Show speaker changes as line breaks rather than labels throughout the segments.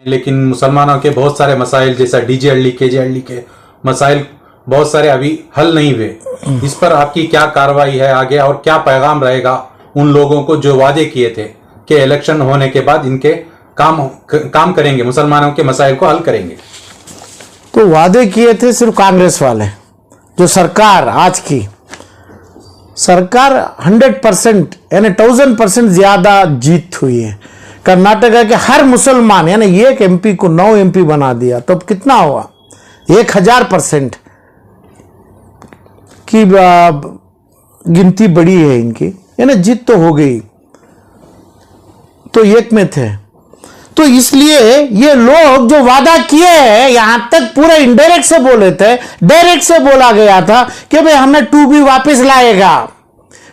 लेकिन मुसलमानों के बहुत सारे मसाइल जैसा डीजेएलडी केजेएलडी के मसाइल बहुत सारे अभी हल नहीं हुए। इस पर आपकी क्या कार्रवाई है आगे और क्या पैगाम रहेगा उन लोगों को जो वादे किए थे कि इलेक्शन होने के बाद इनके काम करेंगे, मुसलमानों के मसाइल को हल करेंगे?
तो वादे किए थे सिर्फ कांग्रेस वाले। जो सरकार आज की सरकार 100% यानी 1000% ज्यादा जीत हुई है। कर्नाटका के हर मुसलमान यानी एक एमपी को 9 एमपी बना दिया, तो कितना हुआ? 1000% की गिनती बड़ी है इनकी, यानी जीत तो हो गई। तो एक में थे, तो इसलिए ये लोग जो वादा किए हैं, यहां तक पूरे इनडायरेक्ट से बोले थे, डायरेक्ट से बोला गया था कि भाई हमें 2B वापस लाएगा,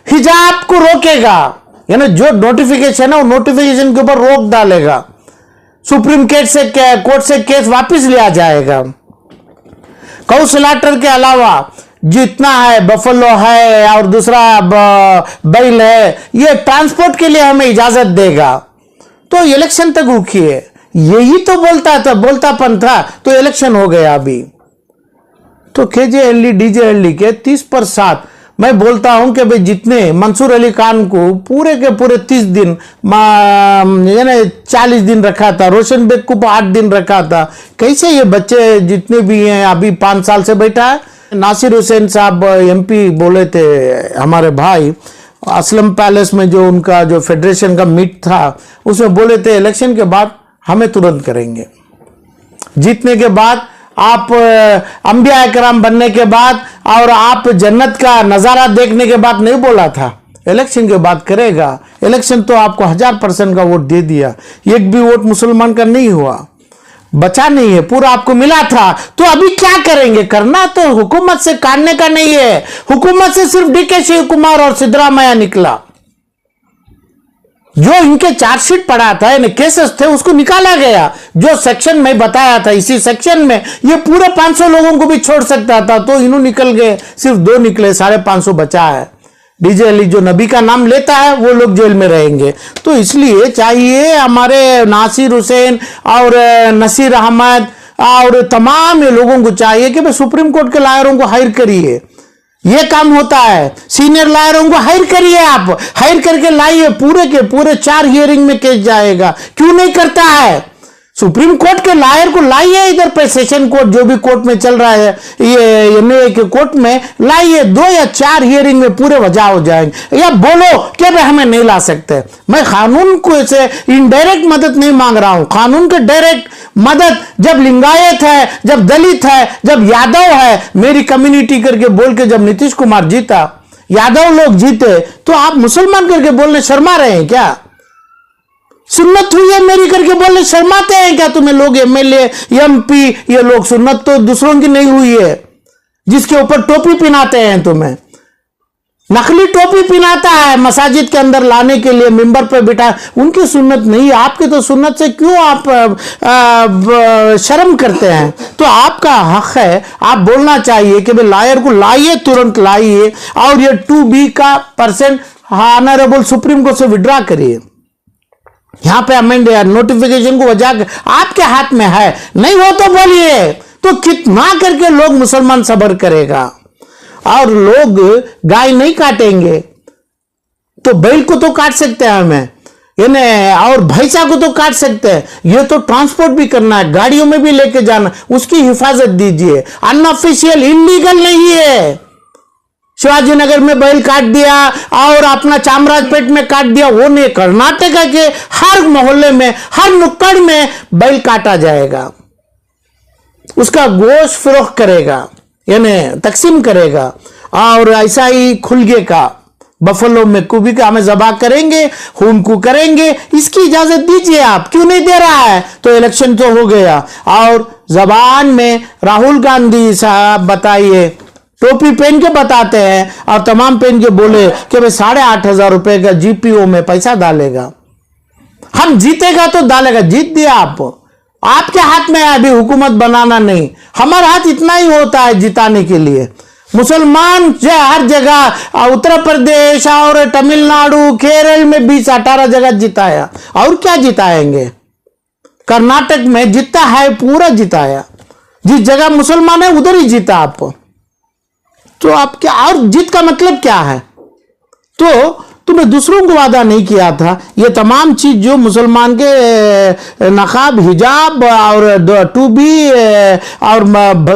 हिजाब को रोकेगा, यानी जो नोटिफिकेशन है वो नोटिफिकेशन के ऊपर रोक डालेगा, सुप्रीम कोर्ट से केस वापस लिया जाएगा। गौ स्लॉटर के अलावा जितना है, बफलो है और दूसरा बैल है, ये ट्रांसपोर्ट के लिए हमें इजाजत देगा। तो इलेक्शन तक रुकी है, यही तो बोलतापन था, तो इलेक्शन हो गया अभी। तो केजेएलडी डीजेएलडी के 30% मैं बोलता हूं कि भाई जितने मंसूर अली खान को पूरे के पूरे 30 दिन यानी 40 दिन रखा था, रोशन बेग को 8 दिन रखा था, कैसे ये बच्चे जितने भी हैं अभी 5 साल से बैठा है। नासिर हुसैन साहब एमपी बोले थे हमारे भाई, असलम पैलेस में जो उनका जो फेडरेशन का मीट था उसमें बोले थे इलेक्शन के बाद हमें तुरंत करेंगे, जीतने के बाद आप अंबिया इकराम बनने के बाद और आप जन्नत का नजारा देखने के बाद नहीं बोला था, इलेक्शन के बाद करेगा। इलेक्शन तो आपको 1000% का वोट दे दिया, एक भी वोट मुसलमान का नहीं हुआ, बचा नहीं है, पूरा आपको मिला था। तो अभी क्या करेंगे? करना तो हुकूमत से काटने का नहीं है, हुकूमत से सिर्फ डीके शिव कुमार और सिद्धरामैया निकला। जो इनके चार्जशीट पड़ा था, यानी केसेस थे, उसको निकाला गया। जो सेक्शन में बताया था, इसी सेक्शन में ये पूरे 500 लोगों को भी छोड़ सकता था, तो इन्होंने निकल गए, सिर्फ 2 निकले, 550 बचा है। डीजेएलडी जो नबी का नाम लेता है वो लोग जेल में रहेंगे। तो इसलिए चाहिए हमारे नासिर हुसैन और नसीर अहमद और तमाम ये लोगों को चाहिए कि भाई सुप्रीम कोर्ट के लॉयरों को हायर करिए, ये काम होता है। सीनियर लॉयरों को हायर करिए, आप हायर करके लाइए, पूरे के पूरे 4 हियरिंग में केस जाएगा। क्यों नहीं करता है? सुप्रीम कोर्ट के लॉयर को लाइए इधर पे, सेशन कोर्ट जो भी कोर्ट में चल रहा है, ये एमए के कोर्ट में लाइए, 2 या 4 हियरिंग में पूरे वजह हो जाएंगे। या बोलो कि भाई हमें नहीं ला सकते। मैं कानून को से इनडायरेक्ट मदद नहीं मांग रहा हूं, कानून के डायरेक्ट मदद जब लिंगायत है, जब दलित है, जब यादव है, मेरी कम्युनिटी करके बोल के जब नीतीश कुमार जीता, यादव लोग जीते, तो आप मुसलमान करके बोलने शर्मा रहे हैं क्या? सुन्नत हुई है मेरी करके बोलने शर्माते हैं क्या तुम्हें लोग? एमएलए एमपी ये लोग, सुन्नत तो दूसरों की नहीं हुई है, जिसके ऊपर टोपी पहनाते हैं तुम्हें, नकली टोपी पहनाता है मसाजिद के अंदर लाने के लिए, मिंबर पर बिठा, उनकी सुन्नत नहीं, आपकी तो सुन्नत से क्यों आप शर्म करते हैं? तो आपका हक है, आप बोलना चाहिए कि भाई लॉयर को लाइए, तुरंत लाइए, और ये 2B का % ऑनरेबल सुप्रीम कोर्ट से विड्रॉ करिए। यहां पे अमेंड नोटिफिकेशन को वजह आपके हाथ में है, नहीं हो तो बोलिए। तो कितना करके लोग मुसलमान सब्र करेगा? और लोग गाय नहीं काटेंगे तो बैल को तो काट सकते हैं हमें, यानी और भैंसा को तो काट सकते हैं, ये तो ट्रांसपोर्ट भी करना है, गाड़ियों में भी लेके जाना, उसकी हिफाजत दीजिए। अनऑफिशियल इलीगल नहीं है। शिवाजी नगर में बैल काट दिया और अपना चामराजपेट में काट दिया, वो नहीं। कर्नाटका के हर मोहल्ले में, हर नुक्कड़ में बैल काटा जाएगा, उसका गोश्त फरोख्त करेगा, यानी तकसीम करेगा। और ऐसा ही खुलगे का, बफलो में कुबी का हमें जबा करेंगे, खून को करेंगे, इसकी इजाजत दीजिए। आप क्यों नहीं दे रहा है? तो इलेक्शन तो हो गया। और जबान में राहुल गांधी साहब बताइए, टोपी पहन के बताते हैं और तमाम पहन के बोले कि भाई 8,500 रुपए का जीपीओ में पैसा डालेगा, हम जीतेगा तो डालेगा। जीत दिया आपके हाथ में है अभी हुकूमत बनाना नहीं, हमारा हाथ इतना ही होता है जिताने के लिए। मुसलमान जो हर जगह, उत्तर प्रदेश और तमिलनाडु केरल में 20-18 जगह जिताया, और क्या जिताएंगे? कर्नाटक में जितना है पूरा जिताया, जिस जगह मुसलमान है उधर ही जीता आप। तो आप क्या, और जीत का मतलब क्या है? तो तुमने दूसरों को वादा नहीं किया था। ये तमाम चीज जो मुसलमान के नकाब, हिजाब और टूबी और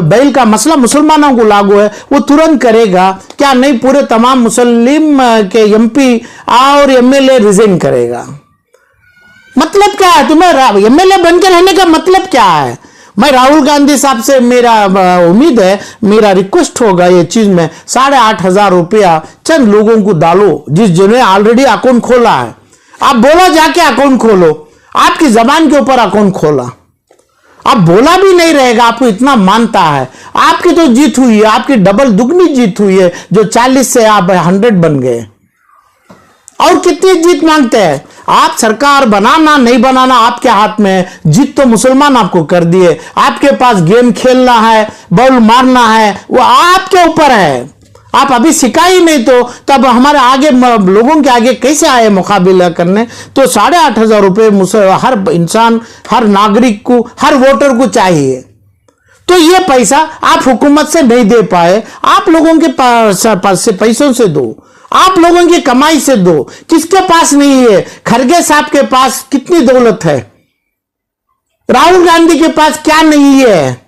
बैल का मसला मुसलमानों को लागू है, वो तुरंत करेगा क्या? नहीं, पूरे तमाम मुस्लिम के एमपी और एमएलए रिजाइन करेगा। मतलब क्या है? तुम्हें एमएलए बनकर रहने का मतलब क्या है? मैं राहुल गांधी साहब से मेरा उम्मीद है, मेरा रिक्वेस्ट होगा ये चीज में 8,500 रुपया चंद लोगों को डालो जिन्हें ऑलरेडी अकाउंट खोला है। आप बोला जाके अकाउंट खोलो, आपकी जबान के ऊपर अकाउंट खोला, आप बोला भी नहीं रहेगा, आपको इतना मानता है। आपकी तो जीत हुई है, आपकी डबल दुगनी जीत हुई है, जो 40 से आप 100 बन गए। और कितनी जीत मांगते हैं आप? सरकार बनाना नहीं बनाना आपके हाथ में है। जीत तो मुसलमान आपको कर दिए। आपके पास गेम खेलना है, बॉल मारना है, वो आपके ऊपर है। आप अभी सिखा ही नहीं तो तब हमारे आगे लोगों के आगे कैसे आए मुकाबला करने? तो 8,500 रुपये हर इंसान, हर नागरिक को, हर वोटर को चाहिए। तो ये पैसा आप हुकूमत से नहीं दे पाए, आप लोगों के पास से पैसों से दो, आप लोगों की कमाई से दो। किसके पास नहीं है? खरगे साहब के पास कितनी दौलत है, राहुल गांधी के पास क्या नहीं है?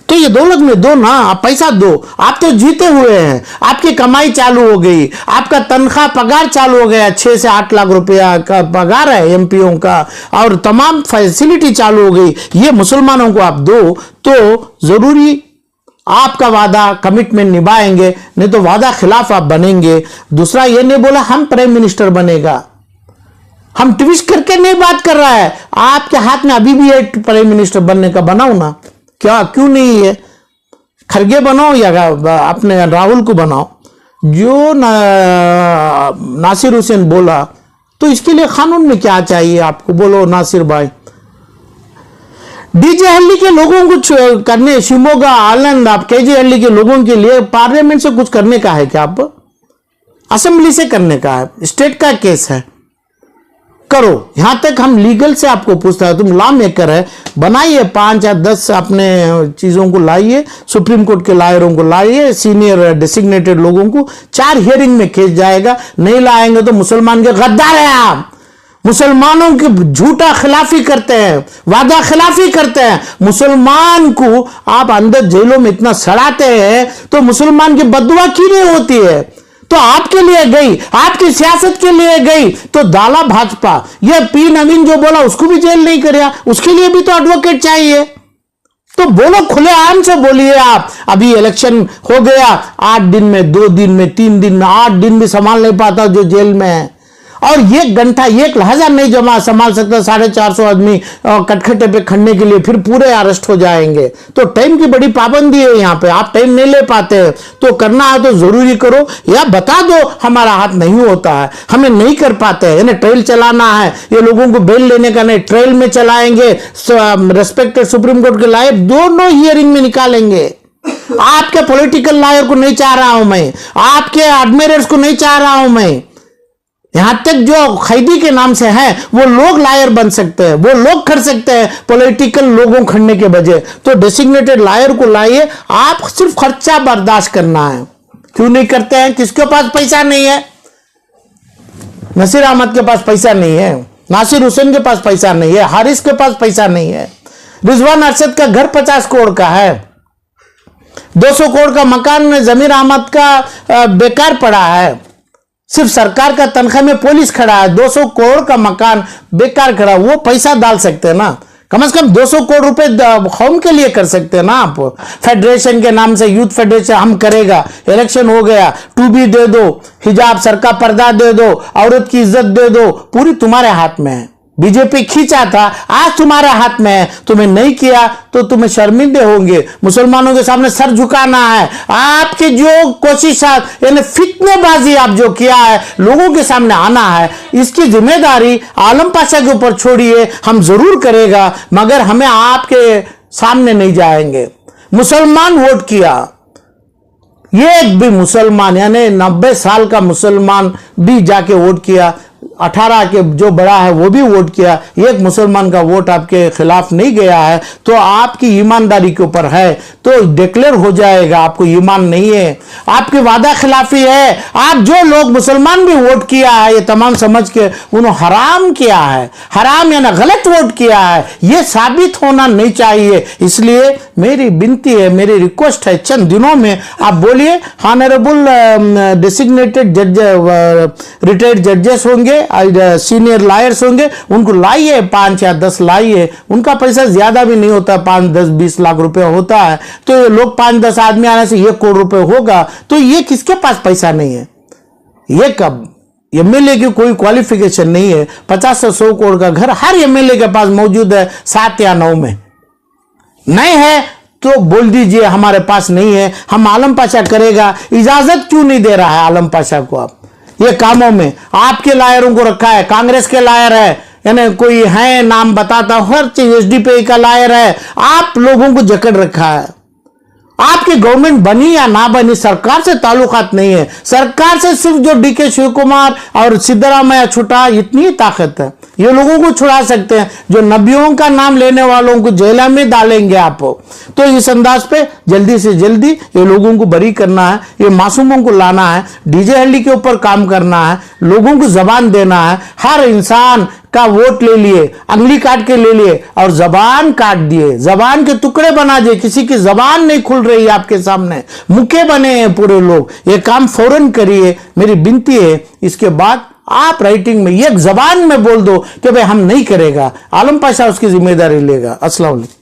तो ये दौलत में दो ना, आप पैसा दो। आप तो जीते हुए हैं, आपकी कमाई चालू हो गई, आपका तनख्वाह पगार चालू हो गया, 6 से 8 लाख रुपया का पगार है एमपीओ का, और तमाम फैसिलिटी चालू हो गई। ये मुसलमानों को आप दो तो जरूरी आपका वादा, कमिटमेंट निभाएंगे, नहीं तो वादा खिलाफ आप बनेंगे। दूसरा ये नहीं बोला हम प्राइम मिनिस्टर बनेगा, हम ट्विस्ट करके नहीं बात कर रहा है। आपके हाथ में अभी भी है प्राइम मिनिस्टर बनने का, बनाओ ना, क्या क्यों नहीं है? खरगे बनाओ या अपने राहुल को बनाओ। जो नासिर हुसैन बोला, तो इसके लिए कानून में क्या चाहिए आपको? बोलो नासिर भाई। डीजे हल्ली के लोगों को करने, शिमोगा, आनंद, आप केजे हल्ली के लोगों के लिए पार्लियामेंट से कुछ करने का है क्या? आप असेंबली से करने का है, स्टेट का केस है, करो। यहां तक हम लीगल से आपको पूछता है, तुम लॉ मेकर है, बनाइए 5 या 10 अपने चीजों को लाइए, सुप्रीम कोर्ट के लॉयरों को लाइए, सीनियर डेसिग्नेटेड लोगों को, 4 हियरिंग में केस जाएगा। नहीं लाएंगे तो मुसलमान के गद्दार है आप, मुसलमानों की झूठा खिलाफी करते हैं, वादा खिलाफी करते हैं। मुसलमान को आप अंदर जेलों में इतना सड़ाते हैं तो मुसलमान की बददुआ क्यों नहीं होती है? तो आपके लिए गई, आपकी सियासत के लिए गई तो दाला भाजपा। ये पी नवीन जो बोला उसको भी जेल नहीं कराया, उसके लिए भी तो एडवोकेट चाहिए। तो बोलो, खुले आम से बोलिए। आप अभी इलेक्शन हो गया, 8 दिन में, 2 दिन में, 3 दिन में, 8 दिन भी संभाल नहीं पाता जो जेल में है, और 1 घंटा 1 लहजा नहीं जमा संभाल सकता 450 आदमी कटखटे पे खड़ने के लिए, फिर पूरे अरेस्ट हो जाएंगे। तो टाइम की बड़ी पाबंदी है यहाँ पे, आप टाइम नहीं ले पाते हैं। तो करना है तो जरूरी करो, या बता दो हमारा हाथ नहीं होता है, हमें नहीं कर पाते हैं, यानी ट्रायल चलाना है, ये लोगों को बेल लेने का नहीं, ट्रायल में चलाएंगे, रेस्पेक्टेड सुप्रीम कोर्ट के लायक दोनों हियरिंग में निकालेंगे। आपके पॉलिटिकल लॉयर को नहीं चाह रहा हूं मैं, आपके एडमिरल्स को नहीं चाह रहा हूं मैं, यहां तक जो खैदी के नाम से है वो लोग लायर बन सकते हैं, वो लोग कर सकते हैं पॉलिटिकल लोगों खड़ने के बजाय। तो डेसिग्नेटेड लायर को लाइए, आप सिर्फ खर्चा बर्दाश्त करना है। क्यों नहीं करते हैं? किसके पास पैसा नहीं है? नसीर अहमद के पास पैसा नहीं है, नासिर हुसैन के पास पैसा नहीं है, हारिस के पास पैसा नहीं है, रिजवान अरशद का घर 50 करोड़ का है, 200 करोड़ का मकान जमीर अहमद का बेकार पड़ा है, सिर्फ सरकार का तनख्वाह में पुलिस खड़ा है, 200 करोड़ का मकान बेकार खड़ा, वो पैसा डाल सकते हैं ना, कम से कम 200 करोड़ रुपए कौम के लिए कर सकते हैं ना आप। फेडरेशन के नाम से यूथ फेडरेशन हम करेगा, इलेक्शन हो गया, 2B दे दो, हिजाब सर का पर्दा दे दो, औरत की इज्जत दे दो, पूरी तुम्हारे हाथ में है। बीजेपी खींचा था, आज तुम्हारे हाथ में है, तुम्हें नहीं किया तो तुम्हें शर्मिंदे होंगे, मुसलमानों के सामने सर झुकाना है। आपकी जो कोशिश यानी फितनेबाजी आप जो किया है, लोगों के सामने आना है, इसकी जिम्मेदारी आलम पाशा के ऊपर छोड़िए, हम जरूर करेगा, मगर हमें आपके सामने नहीं जाएंगे। मुसलमान वोट किया, एक भी मुसलमान यानी 90 साल का मुसलमान भी जाके वोट किया, 18 के जो बड़ा है वो भी वोट किया, एक मुसलमान का वोट आपके खिलाफ नहीं गया है, तो आपकी ईमानदारी के ऊपर है, तो डिक्लेयर हो जाएगा आपको ईमान नहीं है, आपकी वादा खिलाफी है। आप जो लोग मुसलमान भी वोट किया है ये तमाम समझ के उन्होंने हराम किया है, हराम यानी गलत वोट किया है, ये साबित होना नहीं चाहिए। इसलिए मेरी विनती है, मेरी रिक्वेस्ट है, चंद दिनों में आप बोलिए ऑनरेबल डेसिग्नेटेड जज, रिटायर्ड जजेस होंगे, सीनियर लॉयर्स होंगे, उनको लाइए, 5 या 10 लाइए, उनका पैसा ज्यादा भी नहीं होता, 5, 10, 20 लाख रुपए होता है, तो ये लोग 5-10 आदमी आने से 1 करोड़ रुपए होगा, तो ये किसके पास पैसा नहीं है? ये कब एमएलए की कोई क्वालिफिकेशन नहीं है, 50 से 100 करोड़ का घर हर एमएलए के पास मौजूद है, 7 या 9 में नहीं है तो बोल दीजिए हमारे पास नहीं है, हम आलम पाशा करेगा। इजाजत क्यों नहीं दे रहा है आलम पाशा को? आप ये कामों में आपके लायरों को रखा है, कांग्रेस के लायर है, यानी कोई है नाम बताता, हर चीज एसडीपी का लायर है, आप लोगों को जकड़ रखा है। आपकी गवर्नमेंट बनी या ना बनी, सरकार से ताल्लुकात नहीं है, सरकार से सिर्फ जो डीके शिव कुमार और सिद्धरामैया छुटा, इतनी ताकत है, ये लोगों को छुड़ा सकते हैं। जो नबियों का नाम लेने वालों को जेल में डालेंगे आप, तो इस अंदाज पे जल्दी से जल्दी ये लोगों को बरी करना है, ये मासूमों को लाना है, डीजे हल्ली के ऊपर काम करना है, लोगों को जबान देना है। हर इंसान का वोट ले लिए, अंगली काट के ले लिए और जबान काट दिए, जबान के टुकड़े बना दिए, किसी की जबान नहीं खुल रही है आपके सामने, मुक्के बने हैं पूरे लोग। ये काम फौरन करिए, मेरी विनती है। इसके बाद आप राइटिंग में एक जबान में बोल दो कि भाई हम नहीं करेगा, आलम पाशा उसकी जिम्मेदारी लेगा। अस्सलाम वालेकुम।